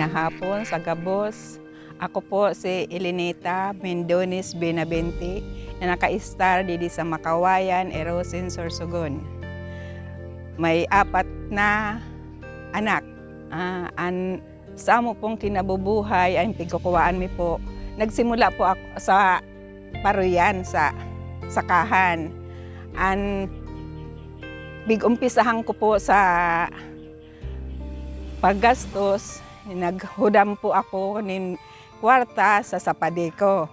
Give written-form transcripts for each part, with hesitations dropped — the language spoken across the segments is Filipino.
Magandang hapon sa Gabos. Ako po si Elinita Mendones Benavente na naka-star didi sa Makawayan, Erosin, Sorsogon. May 4 na anak. Sa amo pong kinabubuhay ay pagkukuhaan mi po. Nagsimula po ako sa paruyan, sa sakahan. Big-umpisahan ko po sa paggastos. Naghudam po ako ng kwarta sa sapadiko.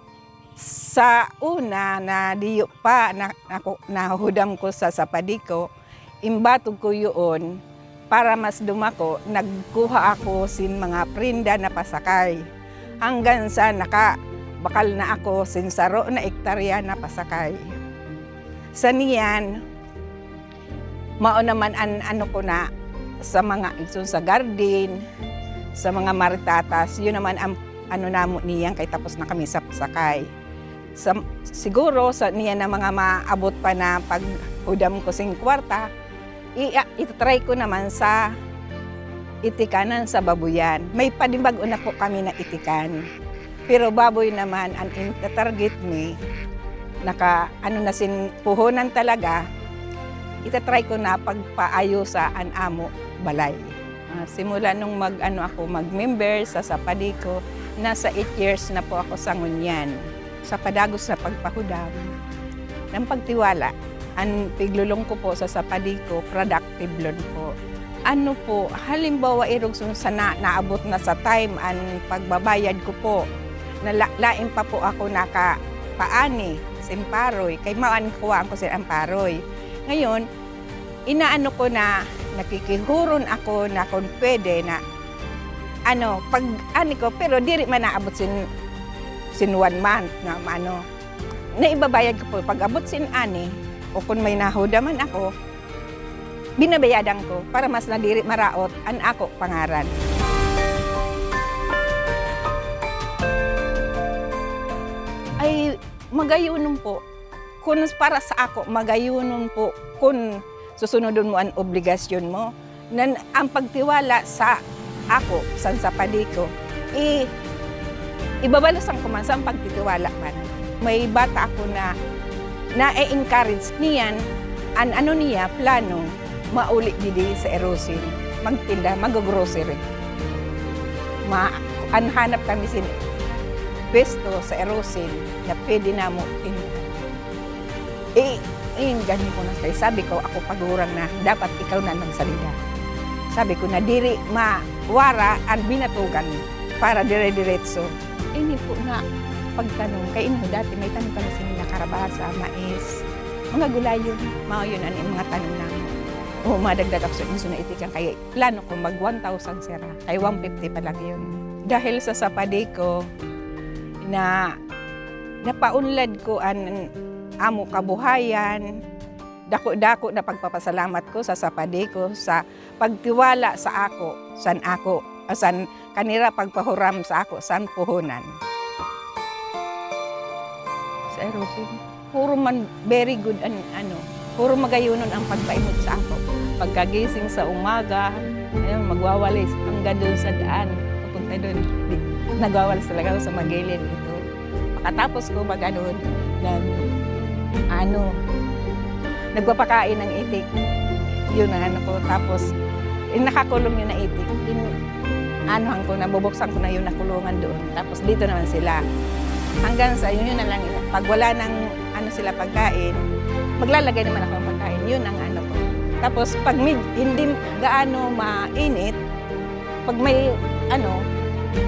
Sa una na diyo pa nahudam ko sa sapadiko, imbatog ko yun para mas dumako, nagkuha ako sin mga prinda na pasakay. Hanggang sa nakabakal na ako sin saro na ektarya na pasakay. Sa niyan, mao naman ano ko na sa mga sa garden, sa mga maritatas, yun naman ang ano namo niyan kay tapos na kami sa pasakay. Siguro sa niya na mga maabot pa na paghudam ko sing kwarta, itry ko naman sa itikanan sa babuyan. May padimbag na po kami na itikan. Pero baboy naman ang target me, ano na sin puhunan talaga, itatry ko na pagpaayo sa anamo balay. Simula nung mag-member sa sapadiko, nasa 8 years na po ako sa ngunyan. Sa padagos na pagpahudam, ng pagtiwala, ang piglulong ko po sa sapadiko, productive loan po. Ano po, halimbawa irugsun sa naabot na sa time ang pagbabayad ko po, lain pa po ako nakapaani, simparoy, kay maan kuhaan ko sa amparoy. Ngayon, inaano ko na nakikihuron ako na kung pwede na pag-ani ko, pero diri man naabot sin 1 month na naibabayad ko po. Pag-abot sin ani, o kung may nahudaman ako, binabayadan ko para mas nadiri maraot ang ako pangaran. Ay magayunon po. Kung para sa ako, magayunon po kung susunodon mo ang obligasyon mo. Ang pagtiwala sa ako, sa sapadiko, ibabalasan ko man sa pagtitiwala man. May bata ako na-encourage niyan, niya, plano, mauli didi sa Erosin, magtinda, mag-grocery. Hanap kami sin pesto sa Erosin na pwede na mo tinda. Ganyan ko na kayo. Sabi ko, ako pagurang na, dapat ikaw na magsalida. Sabi ko na diri mawara ang binatugan para dire-diretso. Ini po na pagtanong, kay ino dati may tanong kami sila karabasa, mais, mga gulay yun, yun ang mga tanong namin. Madagdag ako sa inso na itikan, kaya plano ko mag 1,000 sera, kay 150 pa lang yun. Dahil sa sapadiko, na napaunlad ko ang amo kabuhayan, dako-dako na pagpapasalamat ko sa sapadiko sa pagtiwala sa ako, san kanira pagpahuram sa ako, san puhunan. Sa Erosin, puro man very good puro magayunon ang pagpaimod sa ako. Pagkagising sa umaga, magwawalis hanggang doon sa daan, papunta doon, nagwawalis talaga ako sa magilid ito. Pagkatapos ko nagpapakain ng itik. Yun ang ko. Tapos, nakakulong yun na itik. Ko na, bubuksan ko na yun na kulungan doon. Tapos dito naman sila. Hanggang sa yun na lang. Pag wala ng sila pagkain, maglalagay naman ako ng pagkain. Yun ang ko. Tapos pag hindi gaano mainit, pag may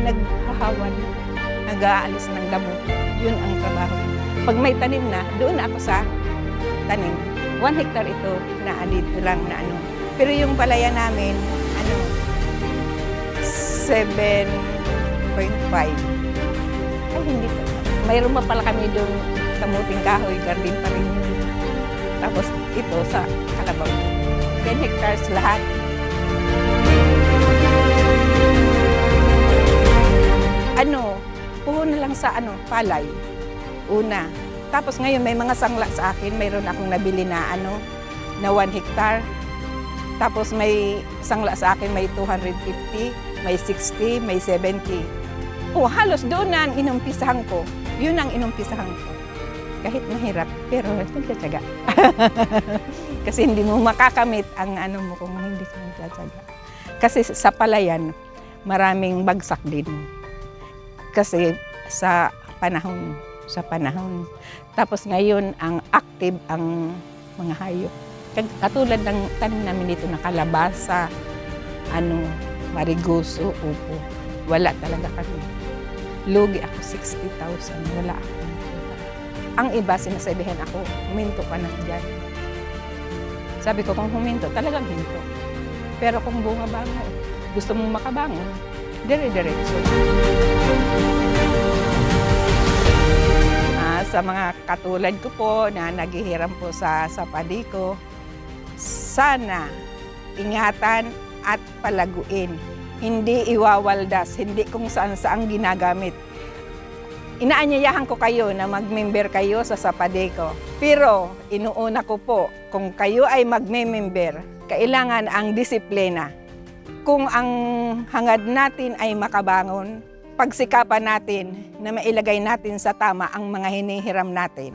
naghahawan, nag-aalis ng damo, yun ang trabaho. Pag may tanim na, doon ako sa tanim. 1 hectare ito na dito lang na Pero yung palaya namin, 7.5. Ay, hindi pa. Mayroon pa pala kami doon kamuting kahoy, garden pa rin yun. Tapos ito sa Kalabaw. 10 hectares lahat. Puhunan lang sa palay. Una. Tapos ngayon may mga sangla sa akin, mayroon akong nabili na 1 hectare. Tapos may sangla sa akin, may 250, may 60, may 70. Halos doon na ang inumpisahan ko. Yun ang inumpisahan ko. Kahit mahirap, pero nagtsatsaga. Kasi hindi mo makakamit ang ano mo kung hindi ka nagtsatsaga. Kasi sa palayan, maraming bagsak din. Kasi sa panahon. Tapos ngayon, ang active ang mga hayop. Katulad ng tanim namin dito na kalabasa, marigoso, upo. Wala talaga kami. Lugi ako 60,000. Wala ako. Ang iba, sinasabihan ako, huminto ka na dyan. Sabi ko, kung huminto, talagang hinto. Pero kung bumabangon, gusto mong makabangon, dire-diretso. Sa mga katulad ko po na naghihiram po sa Sapadeco, sana ingatan at palaguin. Hindi iwawaldas, hindi kung saan-saan ginagamit. Inaanyayahan ko kayo na mag-member kayo sa Sapadeco. Pero inuuna ko po, kung kayo ay mag-member, kailangan ang disiplina. Kung ang hangad natin ay makabangon, pagsikapan natin na mailagay natin sa tama ang mga hinihiram natin.